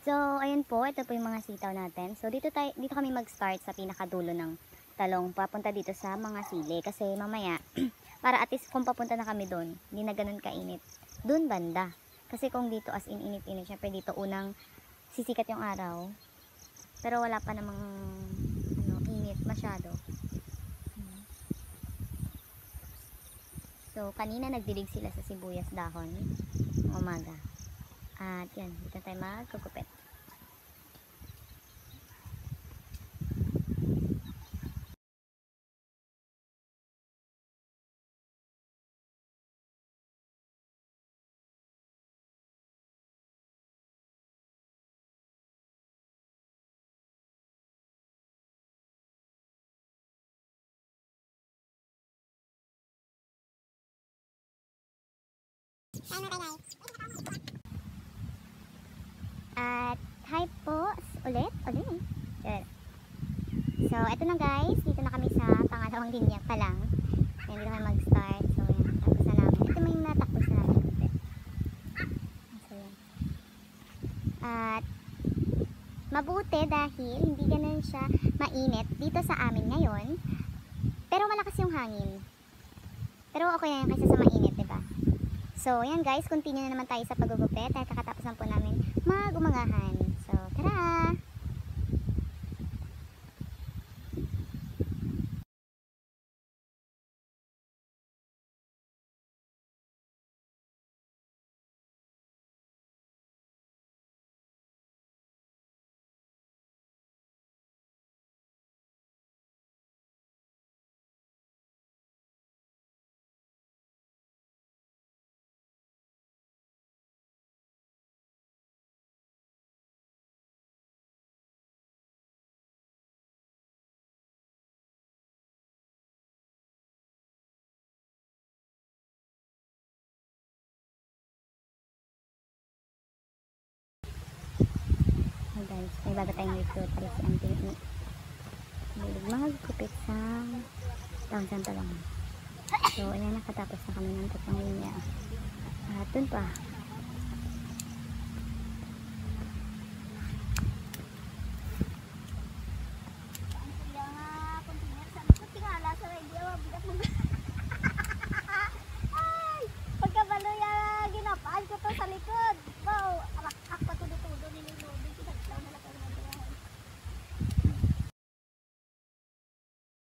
So, ayan po, ito po yung mga sitaw natin. So, dito kami mag-start sa pinakadulo ng talong, papunta dito sa mga sili. Kasi mamaya, para at least kung papunta na kami doon, hindi na ganun kainit. Doon banda. Kasi kung dito as in init-init, syempre dito unang sisikat yung araw. Pero wala pa namang init masyado. So, kanina nagdilig sila sa sibuyas dahon ng umaga. At yan, dito tayo magkukupit. At hi po ulit. So, eto na guys. Dito na kami sa pangalawang linya pa lang. Ayan, dito kami mag-start. So, yan. Tapos na namin. Ito may natakos na namin. So, yan. At mabuti dahil hindi ganun siya mainit dito sa amin ngayon. Pero malakas yung hangin. Pero okay na yun kaysa sa mainit, diba? So, yan guys. Continue na naman tayo sa pagugupit. Dahil kakatapos lang po namin mag-umagahan. So, tara! Hey guys, may bago tayong recruiter si Auntie Ni. Bilig magkupit sa Thousand Talong. So, ayan, nakatapos na kami ng tatlong linya. At dun pa,